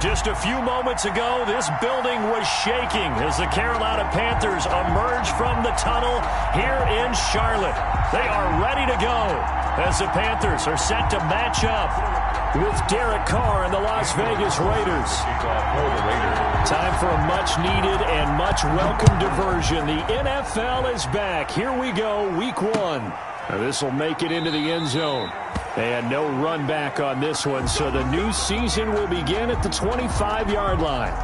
Just a few moments ago, this building was shaking as the Carolina Panthers emerged from the tunnel here in Charlotte. They are ready to go as the Panthers are set to match up with Derek Carr and the Las Vegas Raiders. Time for a much-needed and much-welcome diversion. The NFL is back. Here we go, Week 1. This will make it into the end zone. They had no run back on this one, so the new season will begin at the 25-yard line.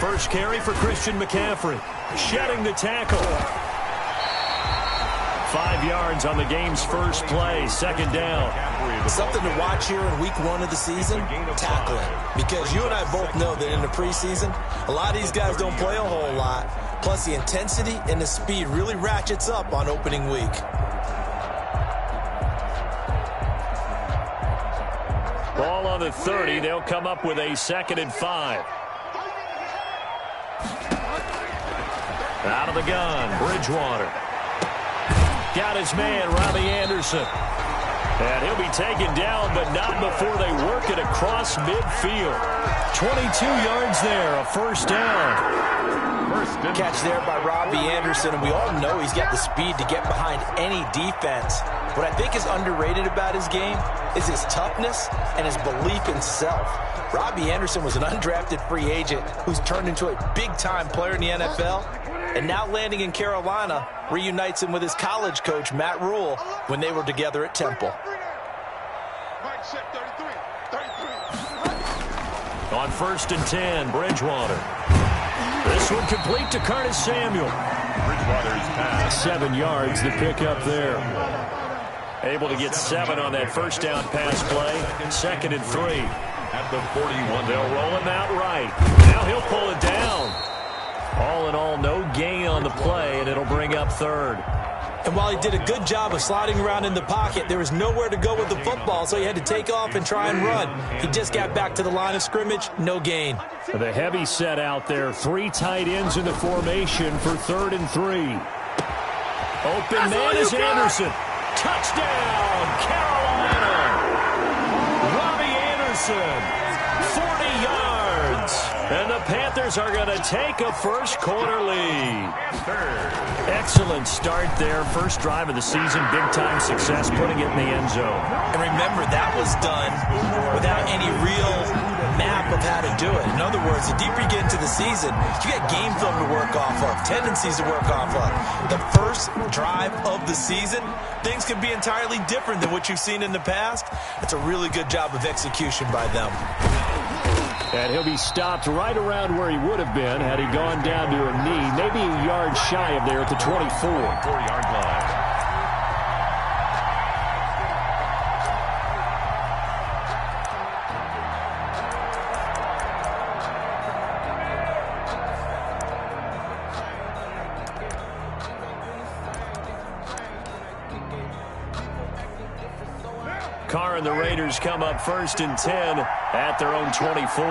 First carry for Christian McCaffrey. Shedding the tackle. 5 yards on the game's first play. Second down. Something to watch here in week 1 of the season, tackling. Because you and I both know that in the preseason, a lot of these guys don't play a whole lot. Plus the intensity and the speed really ratchets up on opening week. Ball on the 30. They'll come up with a 2nd and 5. Out of the gun, Bridgewater. Got his man, Robbie Anderson. And he'll be taken down, but not before they work it across midfield. 22 yards there, a first down. Catch there by Robbie Anderson, and we all know he's got the speed to get behind any defense. What I think is underrated about his game is his toughness and his belief in self. Robbie Anderson was an undrafted free agent who's turned into a big-time player in the NFL, and now landing in Carolina reunites him with his college coach, Matt Rule, when they were together at Temple. On 1st and 10, Bridgewater. This one complete to Curtis Samuel. Bridgewater's pass. 7 yards, the pickup there. Able to get 7 on that first down pass play. 2nd and 3. At the 41, they'll roll him out right. Now he'll pull it down. All in all, no gain on the play, and it'll bring up 3rd. And while he did a good job of sliding around in the pocket, there was nowhere to go with the football, so he had to take off and try and run. He just got back to the line of scrimmage, no gain. The heavy set out there, 3 tight ends in the formation for 3rd and 3. Open man is Anderson. Touchdown, Carolina. Robbie Anderson, 40 yards. And the Panthers are going to take a first-quarter lead. Excellent start there. First drive of the season, big-time success, putting it in the end zone. And remember, that was done without any real map of how to do it. In other words, the deeper you get into the season, you got game film to work off of, tendencies to work off of. The first drive of the season, things can be entirely different than what you've seen in the past. It's a really good job of execution by them. And he'll be stopped right around where he would have been had he gone down to a knee, maybe a yard shy of there at the 24. 4-yard line. Carr and the Raiders come up 1st and 10 at their own 24.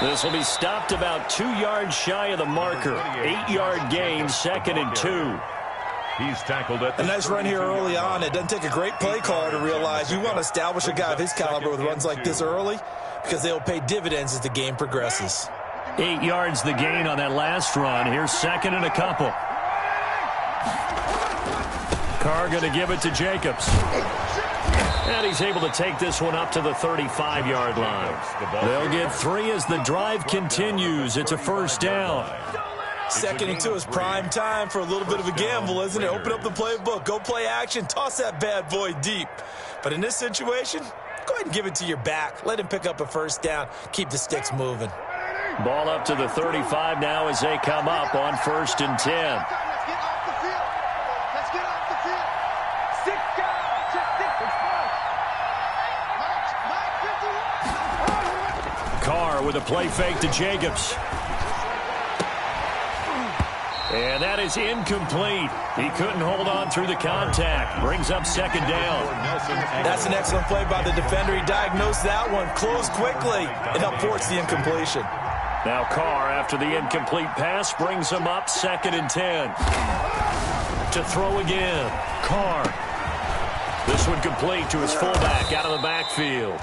This will be stopped about 2 yards shy of the marker. 8-yard gain, 2nd and 2. He's tackled at a nice run here early on. It doesn't take a great play caller to realize you want to establish a guy of his caliber with runs like this early because they'll pay dividends as the game progresses. 8 yards the gain on that last run. Here's 2nd and a couple. Carr going to give it to Jacobs. And he's able to take this one up to the 35-yard line. They'll get 3 as the drive continues. It's a first down. 2nd and 2 is prime time for a little bit of a gamble, isn't it? Open up the playbook, go play action, toss that bad boy deep. But in this situation, go ahead and give it to your back. Let him pick up a first down. Keep the sticks moving. Ball up to the 35 now as they come up on 1st and 10. Let's get off the field. Let's get off the field. 6 guys. 6 guys. March 51. Carr with a play fake to Jacobs. And that is incomplete. He couldn't hold on through the contact. Brings up second down. That's an excellent play by the defender. He diagnosed that one, closed quickly, and helped force the incompletion. Now Carr, after the incomplete pass, brings him up 2nd and 10. To throw again. Carr. This one complete to his fullback out of the backfield.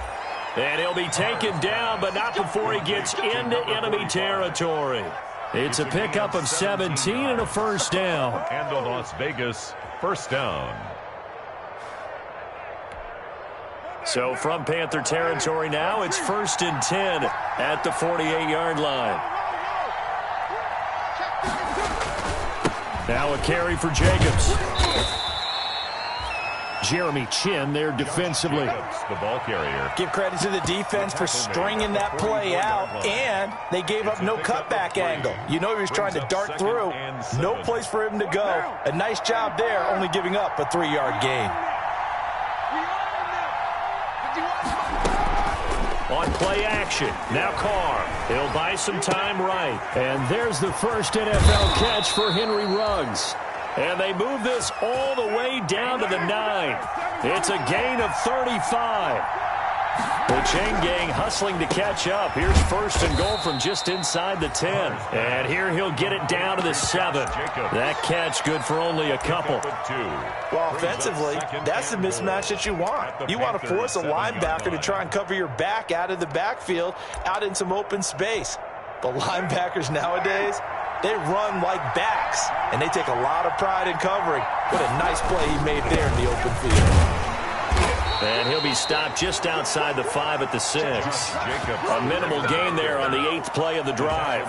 And he'll be taken down, but not before he gets into enemy territory. It's a pickup of 17 and a first down. And the Las Vegas first down. So from Panther territory now, it's 1st and 10 at the 48-yard line. Now a carry for Jacobs. Jeremy Chin there defensively. The ball carrier. Give credit to the defense for stringing that play out, and they gave up no cutback angle. You know he was trying to dart through. No place for him to go. A nice job there, only giving up a 3-yard gain. On play action, now Carr. He'll buy some time right. And there's the first NFL catch for Henry Ruggs. And they move this all the way down to the 9. It's a gain of 35. The chain gang hustling to catch up. Here's 1st and goal from just inside the 10. And here he'll get it down to the 7. That catch good for only a couple. Well, offensively, that's the mismatch that you want. You want to force a linebacker to try and cover your back out of the backfield, out in some open space. But linebackers nowadays, they run like backs, and they take a lot of pride in covering. What a nice play he made there in the open field. And he'll be stopped just outside the 5 at the 6. A minimal gain there on the 8th play of the drive.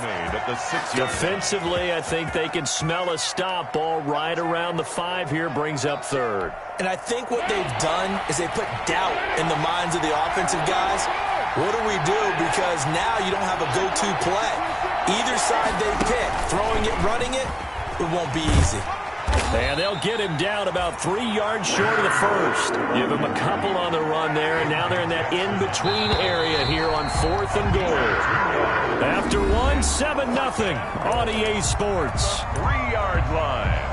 Defensively, I think they can smell a stop ball right around the 5 here, brings up 3rd. And I think what they've done is they put doubt in the minds of the offensive guys. What do we do? Because now you don't have a go-to play. Either side they pick, throwing it, running it, it won't be easy. And they'll get him down about 3 yards short of the 1st. Give him a couple on the run there, and now they're in that in-between area here on 4th and goal. After 7-0 on EA Sports. 3-yard line.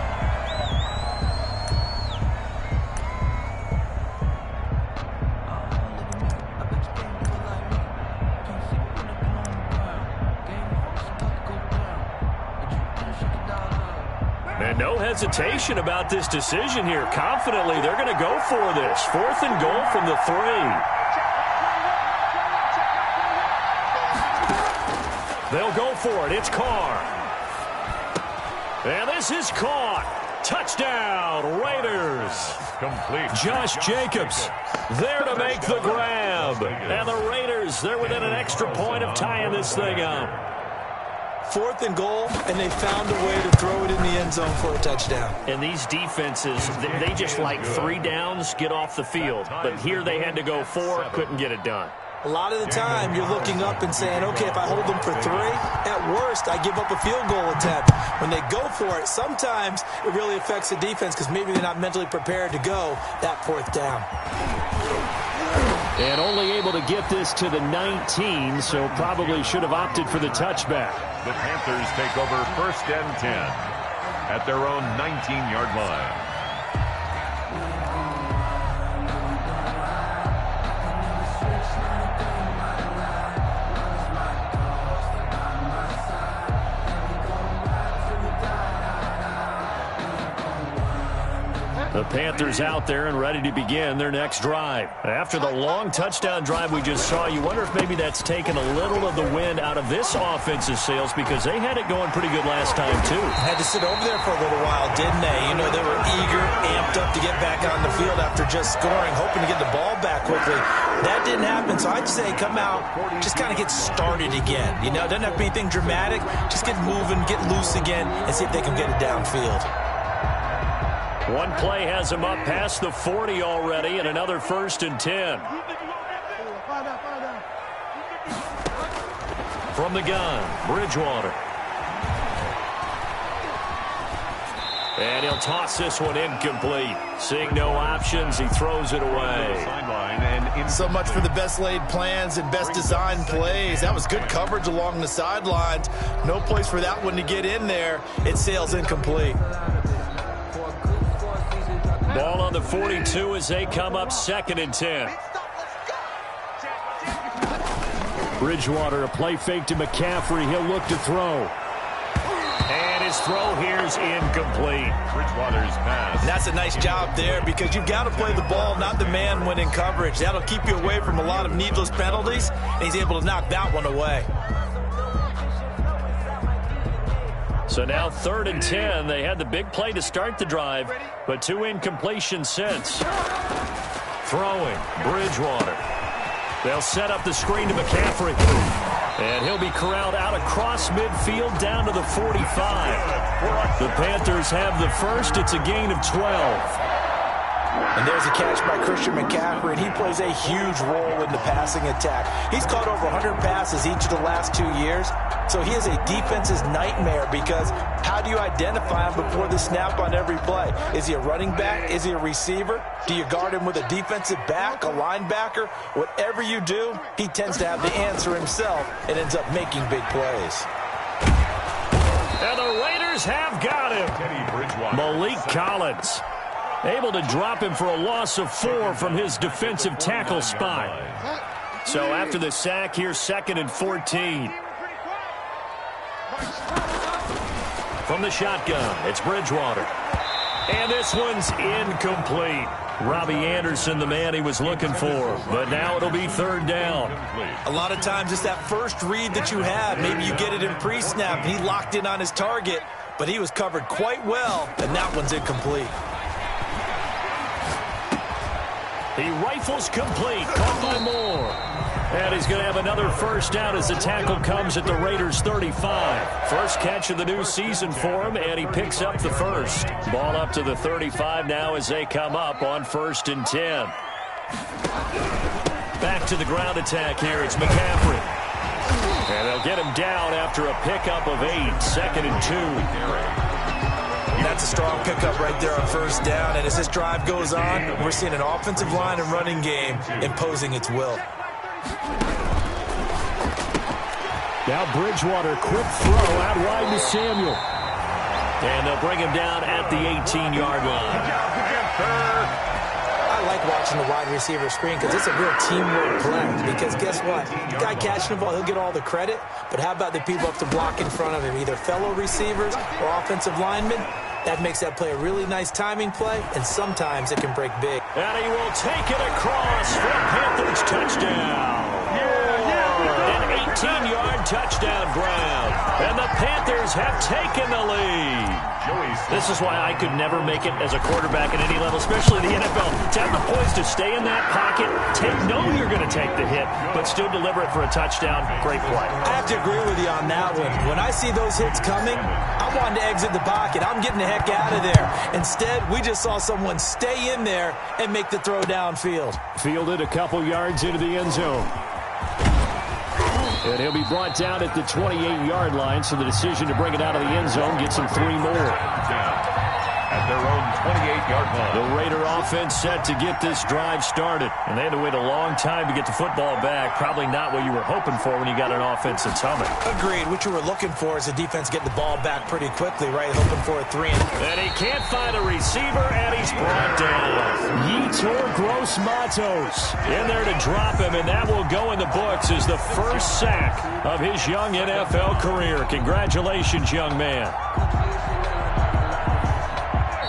And no hesitation about this decision here. Confidently, they're going to go for this. 4th and goal from the 3. They'll go for it. It's Carr. And this is caught. Touchdown, Raiders. Complete. Josh Jacobs there to make the grab. And the Raiders, they're within an extra point of tying this thing up. 4th and goal, and they found a way to throw it in the end zone for a touchdown. And these defenses, they just like 3 downs, get off the field. But here they had to go 4, couldn't get it done. A lot of the time, you're looking up and saying, okay, if I hold them for 3, at worst, I give up a field goal attempt. When they go for it, sometimes it really affects the defense because maybe they're not mentally prepared to go that 4th down. And only able to get this to the 19, so probably should have opted for the touchback. The Panthers take over 1st and 10 at their own 19-yard line. The Panthers out there and ready to begin their next drive. After the long touchdown drive we just saw, you wonder if maybe that's taken a little of the wind out of this offense's sails because they had it going pretty good last time, too. Had to sit over there for a little while, didn't they? You know, they were eager, amped up to get back on the field after just scoring, hoping to get the ball back quickly. That didn't happen, so I'd say come out, just kind of get started again. You know, it doesn't have to be anything dramatic. Just get moving, get loose again, and see if they can get it downfield. One play has him up past the 40 already, and another 1st and 10. From the gun, Bridgewater. And he'll toss this one incomplete. Seeing no options, he throws it away. So much for the best laid plans and best designed plays. That was good coverage along the sidelines. No place for that one to get in there. It sails incomplete. Ball on the 42 as they come up 2nd and 10. Bridgewater, a play fake to McCaffrey. He'll look to throw. And his throw here is incomplete. Bridgewater's pass. And that's a nice job there because you've got to play the ball, not the man when in coverage. That'll keep you away from a lot of needless penalties, and he's able to knock that one away. So now 3rd and 10. They had the big play to start the drive, but 2 incompletions since. Throwing, Bridgewater. They'll set up the screen to McCaffrey. And he'll be corralled out across midfield down to the 45. The Panthers have the first. It's a gain of 12. And there's a catch by Christian McCaffrey, and he plays a huge role in the passing attack. He's caught over 100 passes each of the last 2 years, so he is a defense's nightmare because how do you identify him before the snap on every play? Is he a running back? Is he a receiver? Do you guard him with a defensive back, a linebacker? Whatever you do, he tends to have the answer himself and ends up making big plays. And the Raiders have got him. Malik Collins. Able to drop him for a loss of 4 from his defensive tackle spot. So after the sack, here's 2nd and 14. From the shotgun, it's Bridgewater. And this one's incomplete. Robbie Anderson, the man he was looking for. But now it'll be 3rd down. A lot of times it's that first read that you have. Maybe you get it in pre-snap, and he locked in on his target, but he was covered quite well, and that one's incomplete. He rifles complete, caught by Moore. And he's going to have another first down as the tackle comes at the Raiders' 35. First catch of the new season for him, and he picks up the first. Ball up to the 35 now as they come up on 1st and 10. Back to the ground attack here. It's McCaffrey. And they'll get him down after a pickup of 8, 2nd and 2. That's a strong pickup right there on 1st down. And as this drive goes on, we're seeing an offensive line and running game imposing its will. Now Bridgewater, quick throw out wide to Samuel. And they'll bring him down at the 18-yard line. I like watching the wide receiver screen because it's a real teamwork play. Because guess what? The guy catching the ball, he'll get all the credit. But how about the people up to block in front of him, either fellow receivers or offensive linemen? That makes that play a really nice timing play, and sometimes it can break big. And he will take it across for a Panthers touchdown. An 18-yard touchdown ground. And the Panthers have taken the lead. This is why I could never make it as a quarterback at any level, especially the NFL. To have the poise to stay in that pocket, know you're going to take the hit, but still deliver it for a touchdown. Great play. I have to agree with you on that one. When I see those hits coming, I'm wanting to exit the pocket. I'm getting the heck out of there. Instead, we just saw someone stay in there and make the throw downfield. Fielded a couple yards into the end zone. And he'll be brought down at the 28-yard line, so the decision to bring it out of the end zone gets him 3 more. At their own 28-yard line. The Raider offense set to get this drive started. And they had to wait a long time to get the football back. Probably not what you were hoping for when you got an offense that's humming. Agreed. What you were looking for is the defense getting the ball back pretty quickly, right? Hoping for a 3 and he can't find a receiver, and he's brought down. Yetur Gross-Matos in there to drop him, and that will go in the books as the first sack of his young NFL career. Congratulations, young man.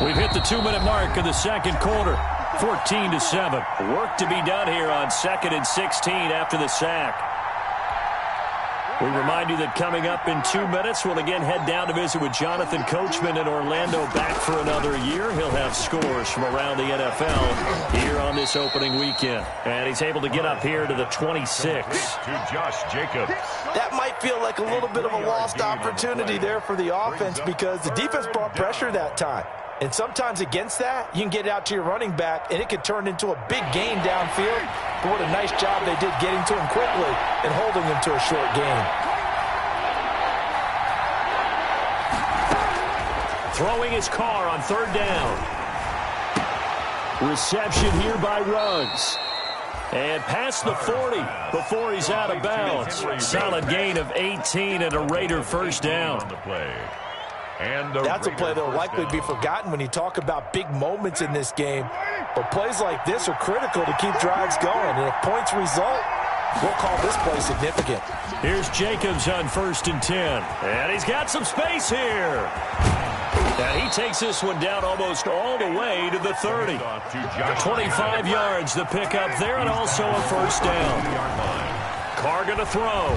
We've hit the 2-minute mark of the second quarter. 14-7. Work to be done here on 2nd and 16 after the sack. We remind you that coming up in 2 minutes, we'll again head down to visit with Jonathan Coachman in Orlando, back for another year. He'll have scores from around the NFL here on this opening weekend. And he's able to get up here to the 26. To Josh Jacobs. That might feel like a little bit of a lost opportunity there for the offense because the defense brought pressure that time. And sometimes against that, you can get out to your running back, and it could turn into a big gain downfield. But what a nice job they did getting to him quickly and holding him to a short gain. throwing his car on third down. Reception here by Ruggs. And past the 40 before he's out of bounds. Solid gain of 18 and a Raider first down. That's a play that will likely be forgotten when you talk about big moments in this game. But plays like this are critical to keep drives going. And if points result, we'll call this play significant. Here's Jacobs on 1st and 10. And he's got some space here. And he takes this one down almost all the way to the 30. 25 yards the pickup there, and also a first down. Carr going to throw.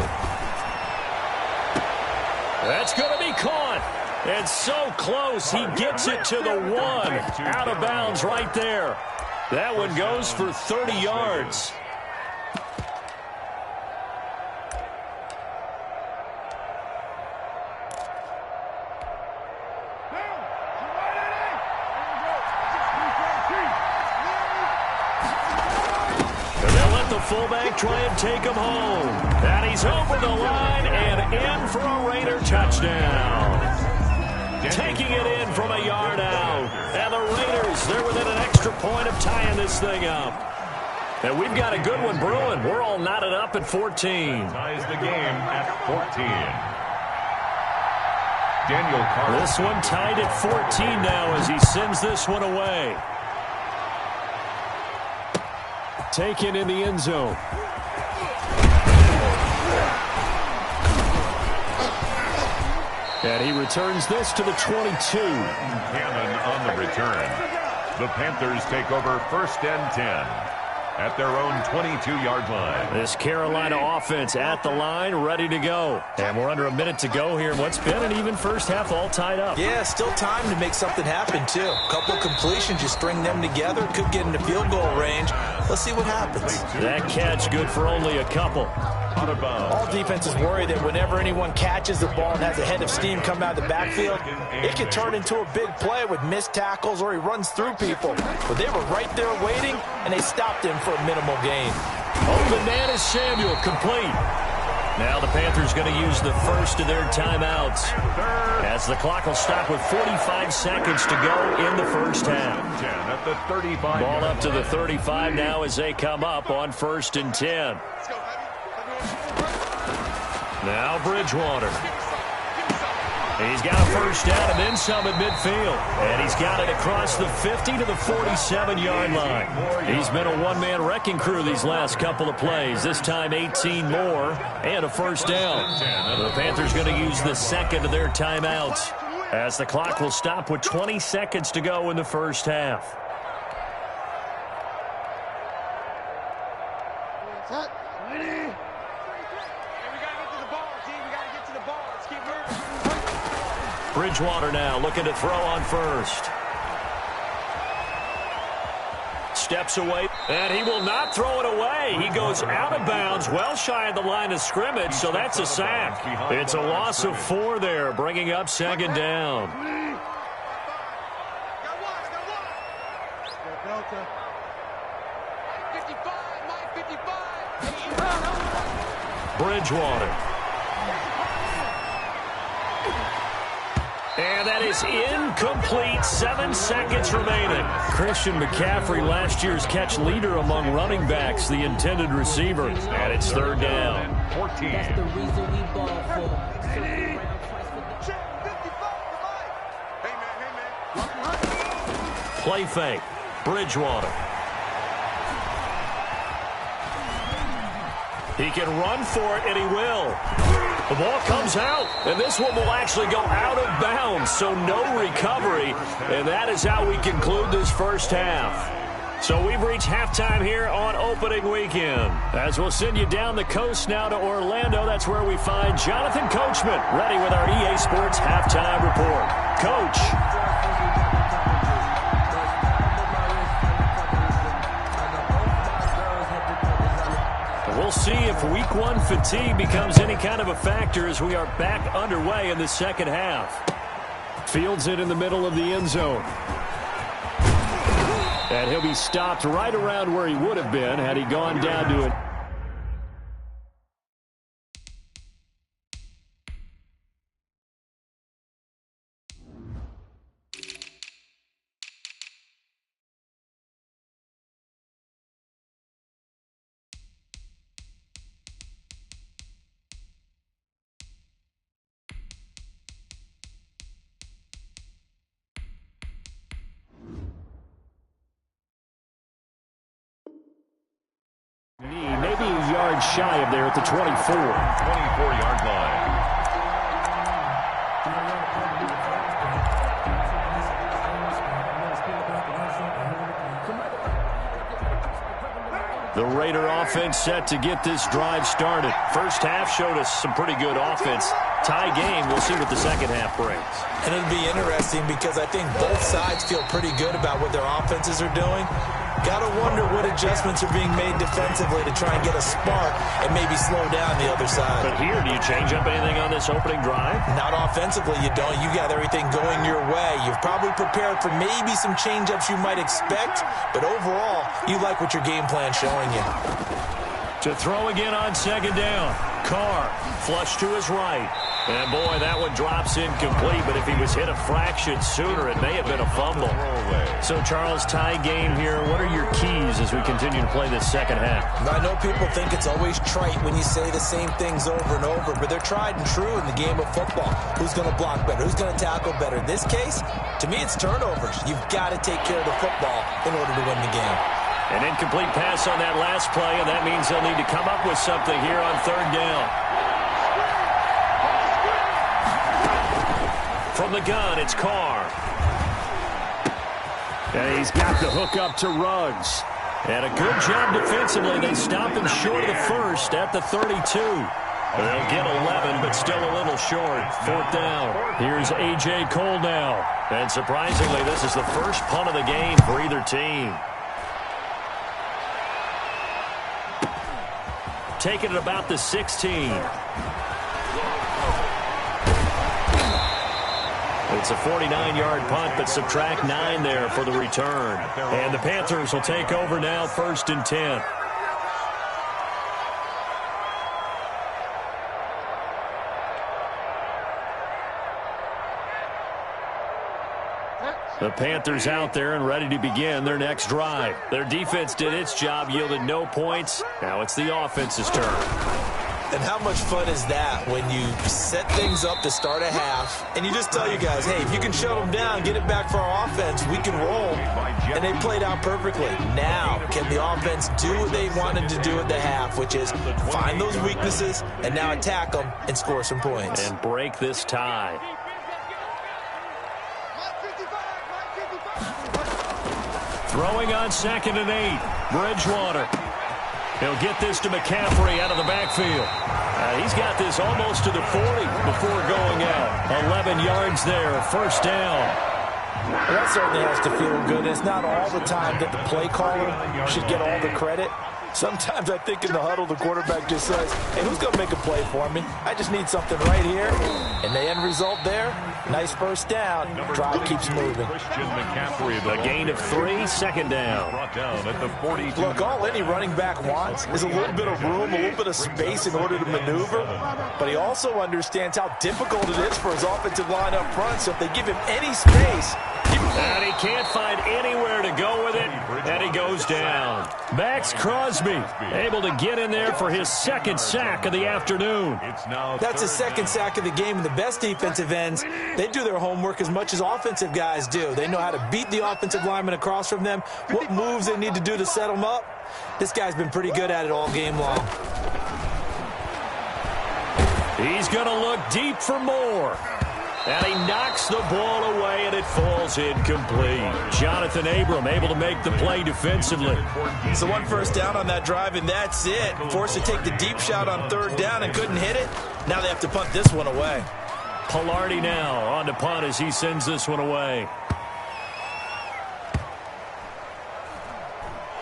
That's going to be caught. And so close, he gets it to the 1. Out of bounds right there. That one goes for 30 yards. Fullback try and take him home. And he's over the line and in for a Raider touchdown. Taking it in from a yard out. And the Raiders, they're within an extra point of tying this thing up. And we've got a good one brewing. We're all knotted up at 14. Ties the game at 14. Daniel Carter. This one tied at 14 now as he sends this one away. Taken in the end zone. And he returns this to the 22. Cannon on the return. The Panthers take over 1st and 10 at their own 22-yard line. This Carolina offense at the line, ready to go. And we're under a minute to go here. What's been an even first half, all tied up. Yeah, still time to make something happen, too. A couple completions, you string them together, could get into field goal range. Let's see what happens. That catch good for only a couple. Out of bounds. All defenses worry that whenever anyone catches the ball and has a head of steam come out of the backfield, it can turn into a big play with missed tackles or he runs through people. But they were right there waiting, and they stopped him for a minimal gain. Open man is Samuel, complete. Now the Panthers going to use the first of their timeouts as the clock will stop with 45 seconds to go in the first half. At the 35. Ball up to the 35 now as they come up on 1st and 10. Now Bridgewater. He's got a first down and then some at midfield. And he's got it across the 50 to the 47-yard line. He's been a one-man wrecking crew these last couple of plays. This time 18 more and a first down. The Panthers going to use the second of their timeouts as the clock will stop with 20 seconds to go in the first half. Bridgewater now looking to throw on first. Steps away, and he will not throw it away. He goes out of bounds, well shy of the line of scrimmage, so that's a sack. It's a loss of 4 there, bringing up 2nd down. Bridgewater. And that is incomplete. 7 seconds remaining. Christian McCaffrey, last year's catch leader among running backs, the intended receiver. And it's 3rd down. 14. That's the reason we ball for. Play fake. Bridgewater. He can run for it, and he will. The ball comes out, and this one will actually go out of bounds, so no recovery. And that is how we conclude this first half. So we've reached halftime here on opening weekend. As we'll send you down the coast now to Orlando, that's where we find Jonathan Coachman ready with our EA Sports halftime report. Coach. We'll see if week 1 fatigue becomes any kind of a factor as we are back underway in the second half. Fields it in the middle of the end zone. And he'll be stopped right around where he would have been had he gone down to it. yards shy of there at the 24. 24-yard line. The Raider offense set to get this drive started. First half showed us some pretty good offense. Tie game. We'll see what the second half brings. And it'll be interesting because I think both sides feel pretty good about what their offenses are doing. Got to wonder what adjustments are being made defensively to try and get a spark and maybe slow down the other side. But here, do you change up anything on this opening drive? Not offensively, you don't. You got everything going your way. You've probably prepared for maybe some change-ups you might expect, but overall, you like what your game plan's showing you. To throw again on second down. Carr, flush to his right. And, boy, that one drops incomplete, but if he was hit a fraction sooner, it may have been a fumble. So, Charles, tie game here. What are your keys as we continue to play this second half? I know people think it's always trite when you say the same things over and over, but they're tried and true in the game of football. Who's going to block better? Who's going to tackle better? In this case, to me, it's turnovers. You've got to take care of the football in order to win the game. An incomplete pass on that last play, and that means they'll need to come up with something here on third down. From the gun, it's Carr. And he's got the hook up to Ruggs. And a good job defensively. They stop him short of the first at the 32. They'll get 11, but still a little short. Fourth down. Here's A.J. Cole now. And surprisingly, this is the first punt of the game for either team. Taking it about the 16. It's a 49-yard punt, but subtract 9 there for the return. And the Panthers will take over now, 1st and 10. The Panthers out there and ready to begin their next drive. Their defense did its job, yielded no points. Now it's the offense's turn. And how much fun is that when you set things up to start a half and you just tell you guys, hey, if you can shut them down, get it back for our offense, we can roll. And they played out perfectly. Now, can the offense do what they wanted to do at the half, which is find those weaknesses and now attack them and score some points. And break this tie. Throwing on 2nd and 8. Bridgewater. He'll get this to McCaffrey out of the backfield. He's got this almost to the 40 before going out. 11 yards there, first down. Well, that certainly has to feel good. It's not all the time that the play caller should get all the credit. Sometimes I think in the huddle, the quarterback just says, hey, who's going to make a play for me? I just need something right here. And the end result there, nice first down. Drive keeps moving. A gain of 3, second down. Brought down at the 42. Look, all any running back wants is a little bit of room, a little bit of space in order to maneuver. But he also understands how difficult it is for his offensive line up front. So if they give him any space, and he can't find anywhere to go with it, and he goes down. Max Crosby able to get in there for his second sack of the afternoon. That's his second sack of the game, and the best defensive ends, they do their homework as much as offensive guys do. They know how to beat the offensive lineman across from them, what moves they need to do to set them up. This guy's been pretty good at it all game long. He's going to look deep for more. And he knocks the ball away, and it falls incomplete. Jonathan Abram able to make the play defensively. So one first down on that drive, and that's it. Forced to take the deep shot on third down and couldn't hit it. Now they have to punt this one away. Pilardi now on to punt as he sends this one away.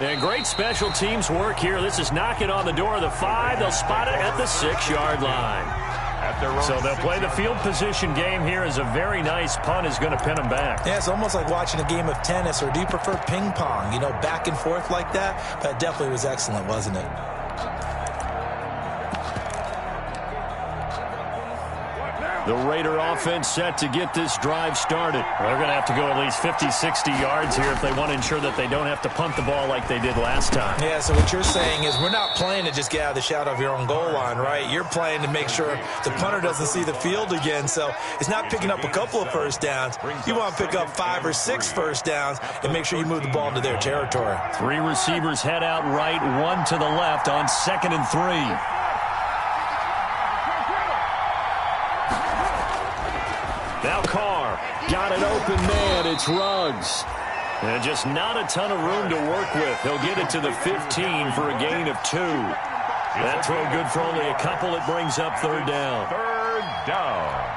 And great special teams work here. This is knocking on the door of the 5. They'll spot it at the 6-yard line. So they'll play the field position game here as a very nice punt is going to pin them back. Yeah, it's almost like watching a game of tennis, or do you prefer ping pong? You know, back and forth like that? That definitely was excellent, wasn't it? The Raider offense set to get this drive started. They're going to have to go at least 50, 60 yards here if they want to ensure that they don't have to punt the ball like they did last time. Yeah, so what you're saying is we're not playing to just get out of the shadow of your own goal line, right? You're playing to make sure the punter doesn't see the field again. So it's not picking up a couple of first downs. You want to pick up 5 or 6 first downs and make sure you move the ball into their territory. 3 receivers head out right, 1 to the left on 2nd and 3. Now Carr got an open man. It's Ruggs. And just not a ton of room to work with. He'll get it to the 15 for a gain of 2. That throw good for only a couple. It brings up 3rd down. 3rd down.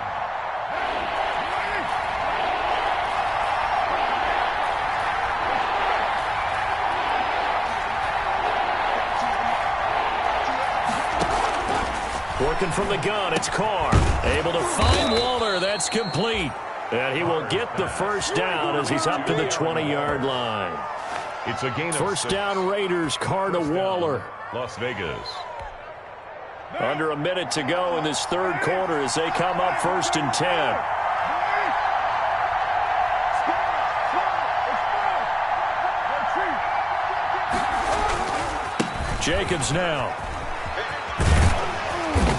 Working from the gun, it's Carr. Able to find Waller. That's complete. And he will get the first down as he's up to the 20-yard line. It's a gain of first 6. down Raiders, Carr to Waller. Las Vegas. Under a minute to go in this 3rd quarter as they come up 1st and 10. Jacobs now.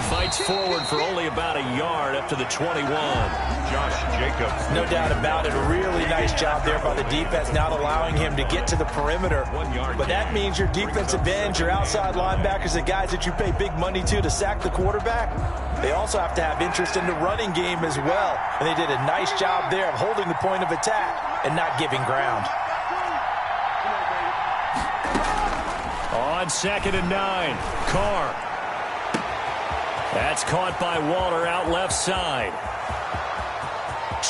Fights forward for only about a yard up to the 21. Josh Jacobs. No doubt about it. A really nice job there by the defense, not allowing him to get to the perimeter. But that means your defensive ends, your outside linebackers, the guys that you pay big money to sack the quarterback, they also have to have interest in the running game as well. And they did a nice job there of holding the point of attack and not giving ground. On 2nd and 9, Carr. That's caught by Waller out left side.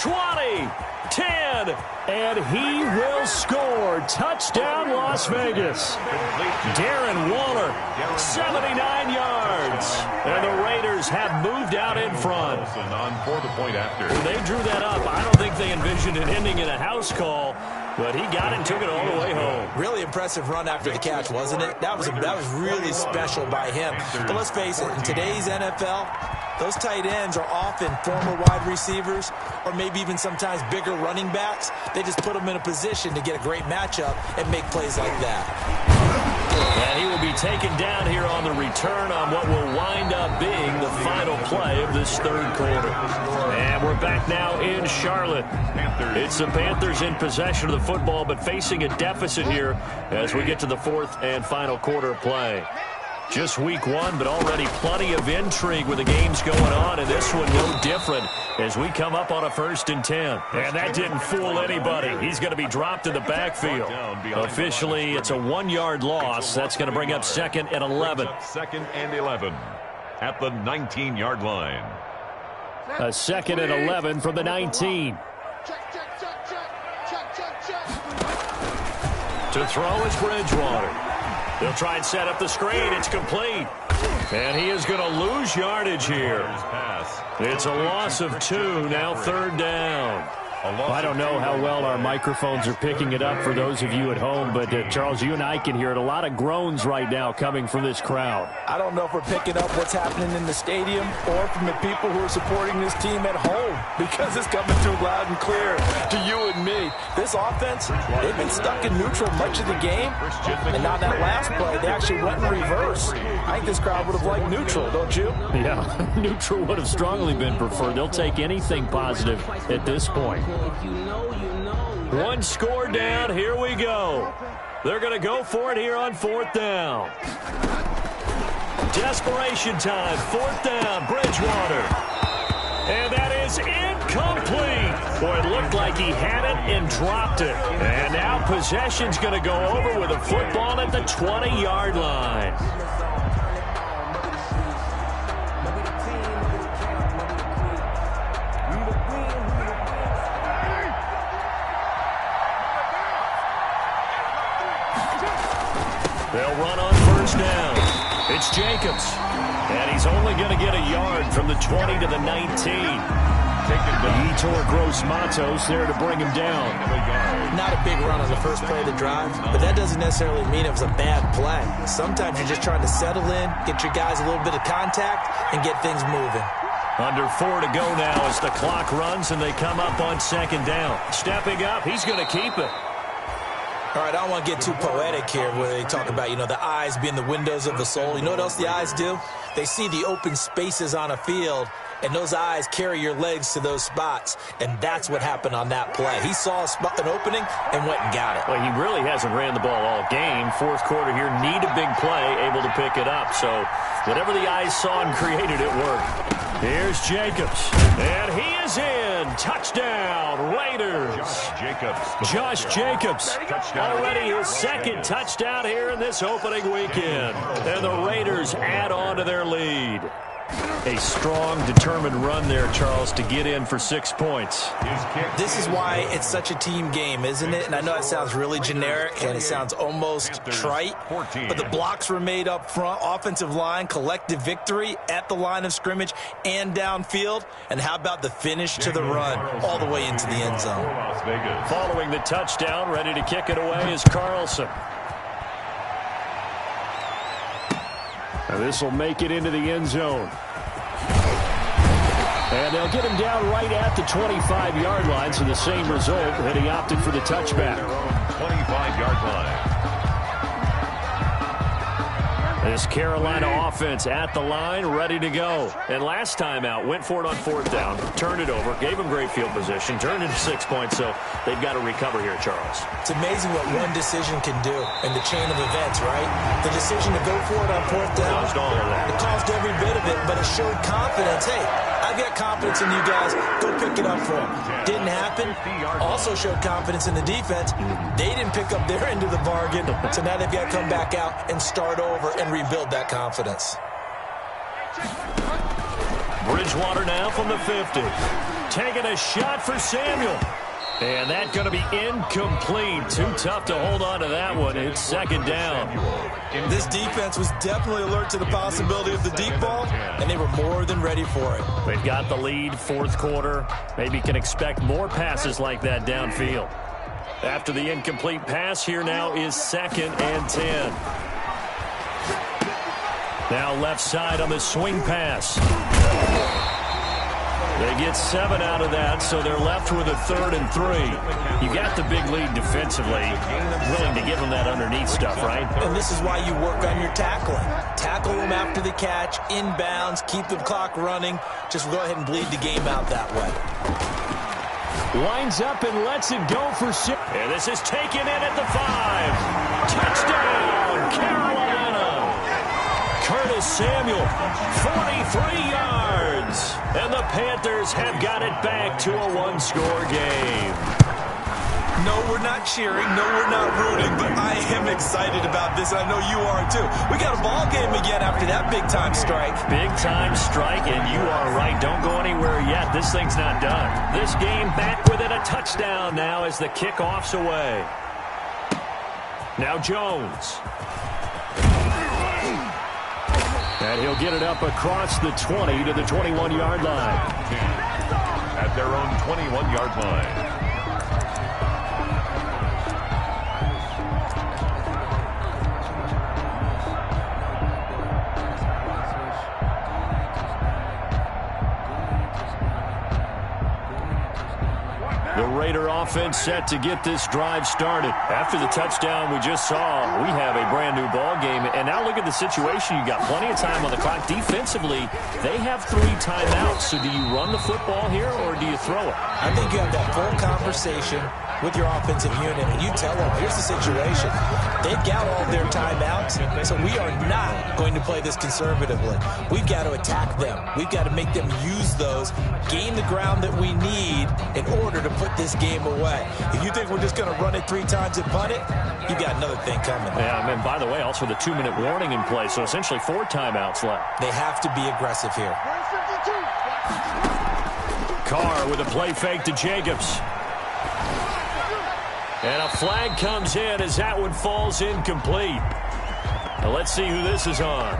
20, 10, and he will score. Touchdown, Las Vegas. Darren Waller, 79 yards. And the Raiders have moved out in front. On for the point after. When they drew that up, I don't think they envisioned it ending in a house call. But he got it and took it all the way home. Really impressive run after the catch, wasn't it? That was really special by him. But let's face it, in today's NFL, those tight ends are often former wide receivers or maybe even sometimes bigger running backs. They just put them in a position to get a great matchup and make plays like that. And he will be taken down here on the return on what will wind up being the final play of this 3rd quarter. And we're back now in Charlotte. It's the Panthers in possession of the football, but facing a deficit here as we get to the 4th and final quarter of play. Just week 1, but already plenty of intrigue with the games going on, and this one no different as we come up on a 1st and 10. And that didn't fool anybody. He's going to be dropped in the backfield. Officially, it's a 1-yard loss. That's going to bring up 2nd and 11. 2nd and 11 at the 19-yard line. A 2nd and 11 from the 19. To throw is Bridgewater. They'll try and set up the screen. It's complete. And he is going to lose yardage here. It's a loss of 2. Now 3rd down. I don't know how well our microphones are picking it up for those of you at home, but Charles, you and I can hear it. A lot of groans right now coming from this crowd. I don't know if we're picking up what's happening in the stadium or from the people who are supporting this team at home, because it's coming through loud and clear to you and me. This offense, they've been stuck in neutral much of the game, and on that last play, they actually went in reverse. I think this crowd would have liked neutral, don't you? Yeah, neutral would have strongly been preferred. They'll take anything positive at this point. If you know, you know. 1 score down. Here we go. They're going to go for it here on 4th down. Desperation time. 4th down. Bridgewater. And that is incomplete. Boy, it looked like he had it and dropped it. And now possession's going to go over with a football at the 20-yard line. They'll run on 1st down. It's Jacobs. And he's only going to get a yard from the 20 to the 19. Yetur Gross-Matos there to bring him down. Not a big run on the first play of the drive, but that doesn't necessarily mean it was a bad play. Sometimes you're just trying to settle in, get your guys a little bit of contact, and get things moving. Under 4 to go now as the clock runs and they come up on second down. Stepping up, he's going to keep it. All right, I don't want to get too poetic here where they talk about, the eyes being the windows of the soul. You know what else the eyes do? They see the open spaces on a field, and those eyes carry your legs to those spots, and that's what happened on that play. He saw an opening and went and got it. Well, he really hasn't ran the ball all game. Fourth quarter here, need a big play, able to pick it up. So whatever the eyes saw and created, it worked. Here's Jacobs, and he is in. Touchdown, Raiders. Josh Jacobs, already his second touchdown here in this opening weekend. And the Raiders add on to their lead. A strong, determined run there, Charles, to get in for 6 points. This is why it's such a team game, isn't it? And I know it sounds really generic and it sounds almost trite, but the blocks were made up front, offensive line, collective victory at the line of scrimmage and downfield. And how about the finish to the run all the way into the end zone? Following the touchdown, ready to kick it away is Carlson. Now this will make it into the end zone. And they'll get him down right at the 25-yard line, so the same result, and he opted for the touchback. 25-yard line. This Carolina offense at the line, ready to go. And last time out, went for it on fourth down, turned it over, gave him great field position, turned it to 6 points, so they've got to recover here, Charles. It's amazing what one decision can do in the chain of events, right? The decision to go for it on fourth down, Caused all of that. It caused every bit of it, but it showed confidence. Hey, I've got confidence in you guys. Go pick it up for them. Didn't happen. Also showed confidence in the defense. They didn't pick up their end of the bargain, so now they've got to come back out and start over and rebuild that confidence. Bridgewater now from the 50. Taking a shot for Samuel. And that's going to be incomplete. Too tough to hold on to that one. It's second down. This defense was definitely alert to the possibility of the deep ball, and they were more than ready for it. They've got the lead, fourth quarter. Maybe can expect more passes like that downfield. After the incomplete pass, here now is 2nd and 10. Now left side on the swing pass. They get 7 out of that, so they're left with a 3rd and 3. You got the big lead defensively, willing to give them that underneath stuff, right? And this is why you work on your tackling. Tackle them after the catch, inbounds, keep the clock running. Just go ahead and bleed the game out that way. Lines up and lets it go for 6. And this is taken in at the 5. Touchdown, Carolina! Curtis Samuel, 43 yards. And the Panthers have got it back to a one-score game. No, we're not cheering. No, we're not rooting. But I am excited about this. I know you are, too. We got a ball game again after that big-time strike. Big-time strike, and you are right. Don't go anywhere yet. This thing's not done. This game back within a touchdown now as the kickoff's away. Now Jones. And he'll get it up across the 20 to the 21-yard line. At their own 21-yard line. The Raider offense set to get this drive started. After the touchdown we just saw, we have a brand new ball game. And now look at the situation. You got plenty of time on the clock. Defensively, they have 3 timeouts. So do you run the football here or do you throw it? I think you have that full conversation with your offensive unit, and you tell them, here's the situation. They've got all their timeouts, so we are not going to play this conservatively. We've got to attack them. We've got to make them use those, gain the ground that we need in order to put this game away. If you think we're just going to run it 3 times and punt it, you got another thing coming. Yeah, and by the way, also the 2-minute warning in play, so essentially 4 timeouts left. They have to be aggressive here. Carr with a play fake to Jacobs. And a flag comes in as that one falls incomplete. Now let's see who this is on.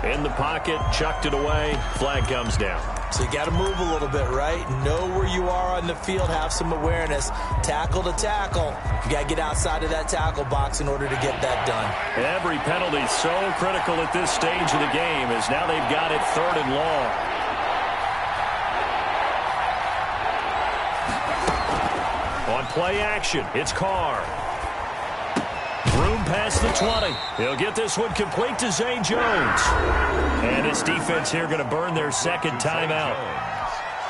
In the pocket, chucked it away, flag comes down. So you got to move a little bit, right? Know where you are on the field, have some awareness. Tackle to tackle. You got to get outside of that tackle box in order to get that done. Every penalty so critical at this stage of the game as now they've got it 3rd and long. On play action, it's Carr. Room past the 20. He'll get this one complete to Zay Jones. And his defense here going to burn their second timeout.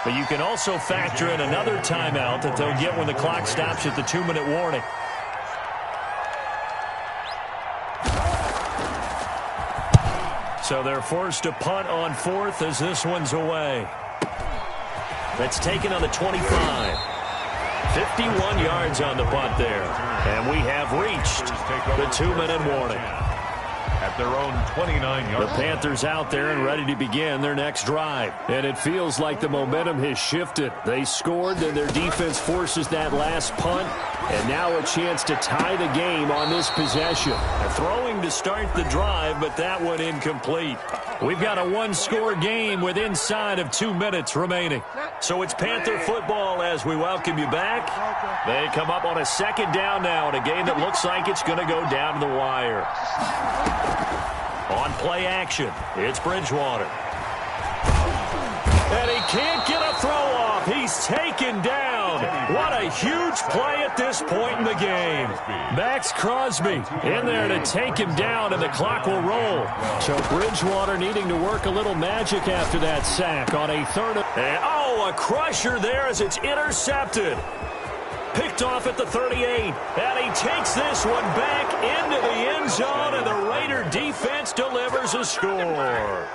But you can also factor in another timeout that they'll get when the clock stops at the 2-minute warning. So they're forced to punt on fourth as this one's away. That's taken on the 25. 51 yards on the punt there. And we have reached the 2-minute warning. At their own 29-yard. The Panthers out there and ready to begin their next drive. And it feels like the momentum has shifted. They scored, then their defense forces that last punt. And now a chance to tie the game on this possession. They're throwing to start the drive, but that one incomplete. We've got a one-score game with inside of 2 minutes remaining. So it's Panther football as we welcome you back. They come up on a second down now in a game that looks like it's going to go down to the wire. On play action, it's Bridgewater. And he can't get a throw off. He's taken down. What a huge play at this point in the game. Max Crosby in there to take him down, and the clock will roll. So Bridgewater needing to work a little magic after that sack on a third. And, a crusher there as it's intercepted. Picked off at the 38, and he takes this one back into the end zone, and the Raider defense delivers a score.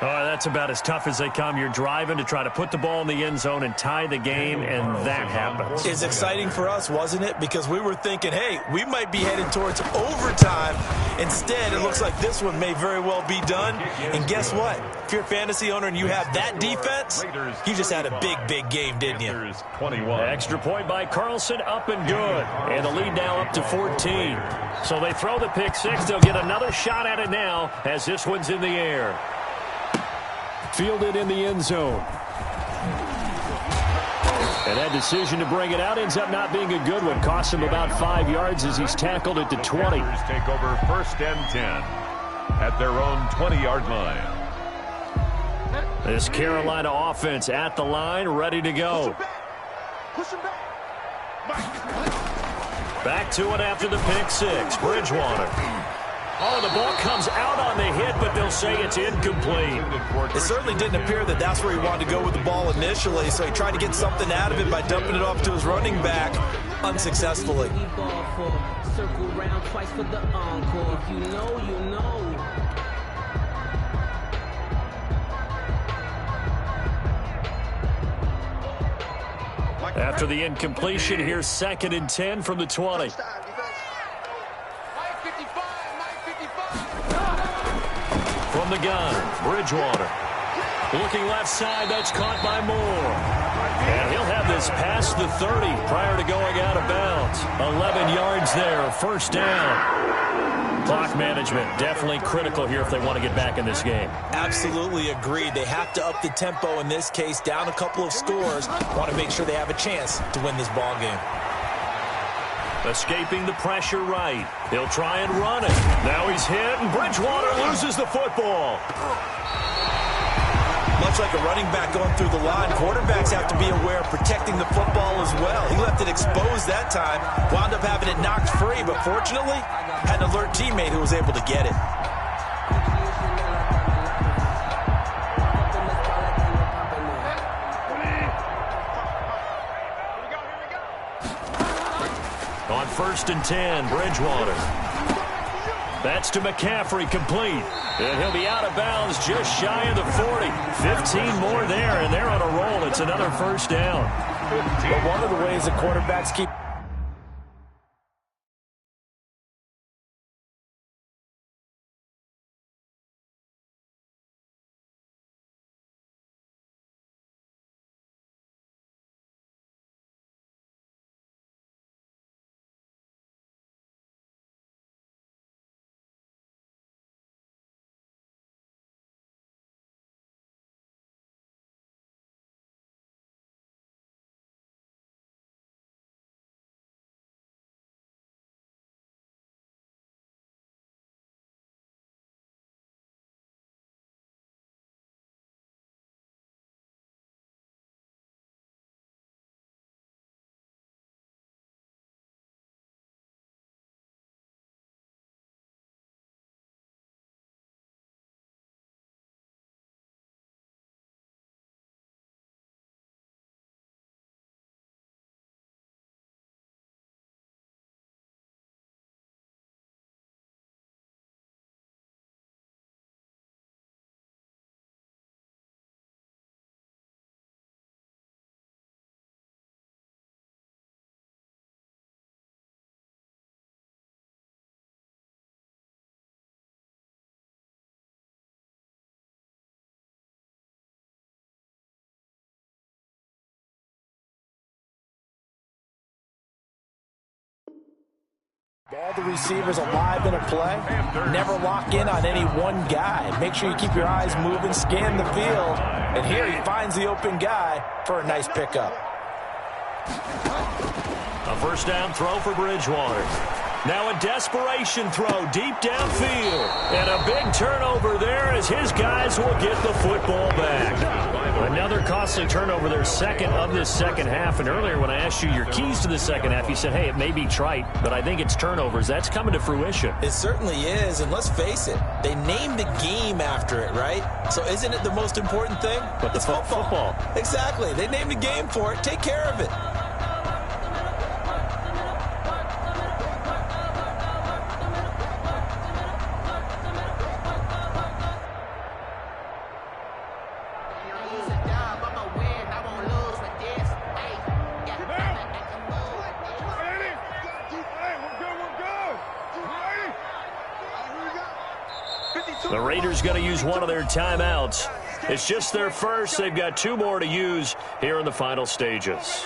Oh, that's about as tough as they come. You're driving to try to put the ball in the end zone and tie the game, and that happens. It's exciting for us, wasn't it? Because we were thinking, hey, we might be headed towards overtime. Instead, it looks like this one may very well be done. And guess what? If you're a fantasy owner and you have that defense, you just had a big, big game, didn't you? 21. Extra point by Carlson, up and good. And the lead now up to 14. So they throw the pick six. They'll get another shot at it now as this one's in the air. Fielded in the end zone. And that decision to bring it out ends up not being a good one. Costs him about 5 yards as he's tackled at the 20. Take over first and 10 at their own 20-yard line. This Carolina offense at the line, ready to go. Back to it after the pick six. Bridgewater. Oh, the ball comes out on the hit, but they'll say it's incomplete. It certainly didn't appear that that's where he wanted to go with the ball initially, so he tried to get something out of it by dumping it off to his running back unsuccessfully. Circle round twice for the encore. If you know, you know. After the incompletion, here's 2nd and 10 from the 20. From the gun, Bridgewater. Looking left side, that's caught by Moore. And he'll have this past the 30 prior to going out of bounds. 11 yards there, first down. Clock management definitely critical here if they want to get back in this game. Absolutely agreed. They have to up the tempo in this case, down a couple of scores. Want to make sure they have a chance to win this ball game. Escaping the pressure right. He'll try and run it. Now he's hit, and Bridgewater loses the football. Much like a running back going through the line, quarterbacks have to be aware of protecting the football as well. He left it exposed that time, wound up having it knocked free, but fortunately, had an alert teammate who was able to get it. On 1st and 10, Bridgewater. That's to McCaffrey, complete. And he'll be out of bounds just shy of the 40. 15 more there, and they're on a roll. It's another first down. But one of the ways the quarterbacks keep All the receivers alive in a play. Never lock in on any one guy. Make sure you keep your eyes moving, scan the field. And here he finds the open guy for a nice pickup. A first down throw for Bridgewater. Now a desperation throw deep downfield. And a big turnover there as his guys will get the football back. Another costly turnover, their second of this second half. And earlier when I asked you your keys to the second half, you said, hey, it may be trite, but I think it's turnovers. That's coming to fruition. It certainly is, and let's face it, they named the game after it, right? So isn't it the most important thing? But it's football. Exactly. They named a game for it. Take care of it. The Raiders going to use one of their timeouts. It's just their first. They've got two more to use here in the final stages.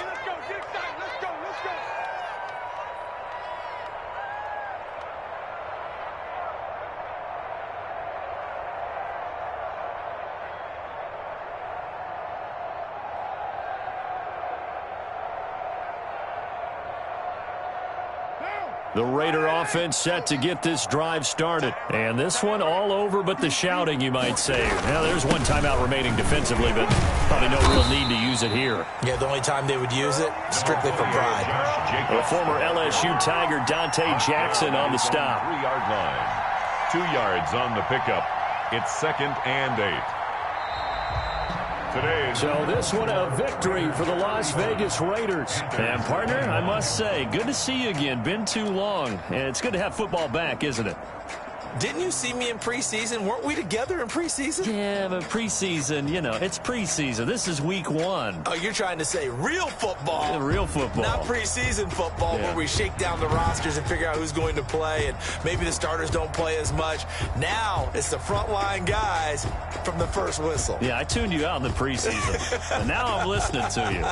The Raider offense set to get this drive started. And this one all over but the shouting, you might say. Now, there's one timeout remaining defensively, but probably no real need to use it here. Yeah, the only time they would use it, strictly for pride. The former LSU Tiger Dante Jackson on the stop. 3-yard line. 2 yards on the pickup. It's 2nd and 8. So this one a victory for the Las Vegas Raiders. And partner, I must say, good to see you again. Been too long. And it's good to have football back, isn't it? Didn't you see me in preseason? Weren't we together in preseason? Yeah, but preseason, you know, it's preseason. This is week 1. Oh, you're trying to say real football. Yeah, real football. Not preseason football where we shake down the rosters and figure out who's going to play, and maybe the starters don't play as much. Now it's the frontline guys from the first whistle. Yeah, I tuned you out in the preseason. And now I'm listening to you.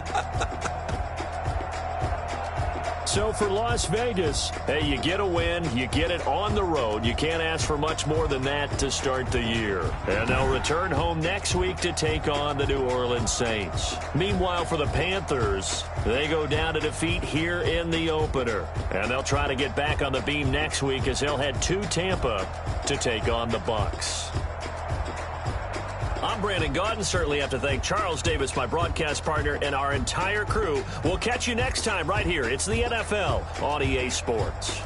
So for Las Vegas, hey, you get a win, you get it on the road. You can't ask for much more than that to start the year. And they'll return home next week to take on the New Orleans Saints. Meanwhile, for the Panthers, they go down to defeat here in the opener. And they'll try to get back on the beam next week as they'll head to Tampa to take on the Bucs. I'm Brandon Gaudin. Certainly have to thank Charles Davis, my broadcast partner, and our entire crew. We'll catch you next time right here. It's the NFL on EA Sports.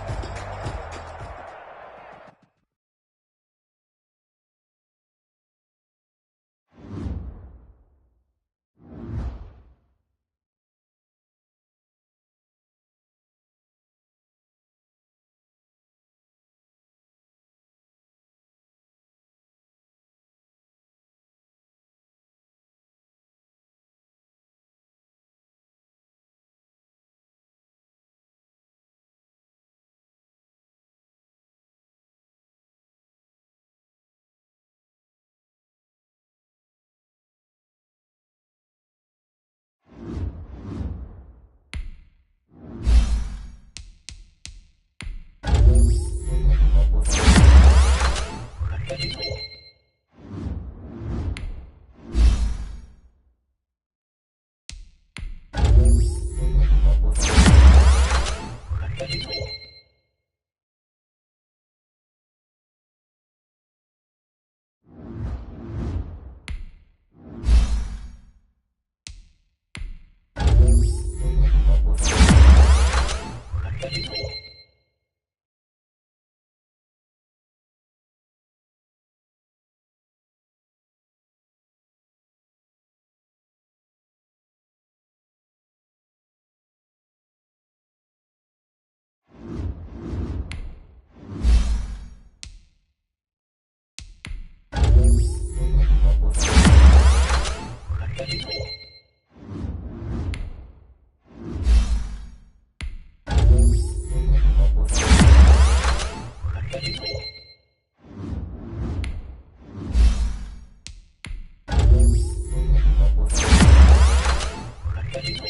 Thank you.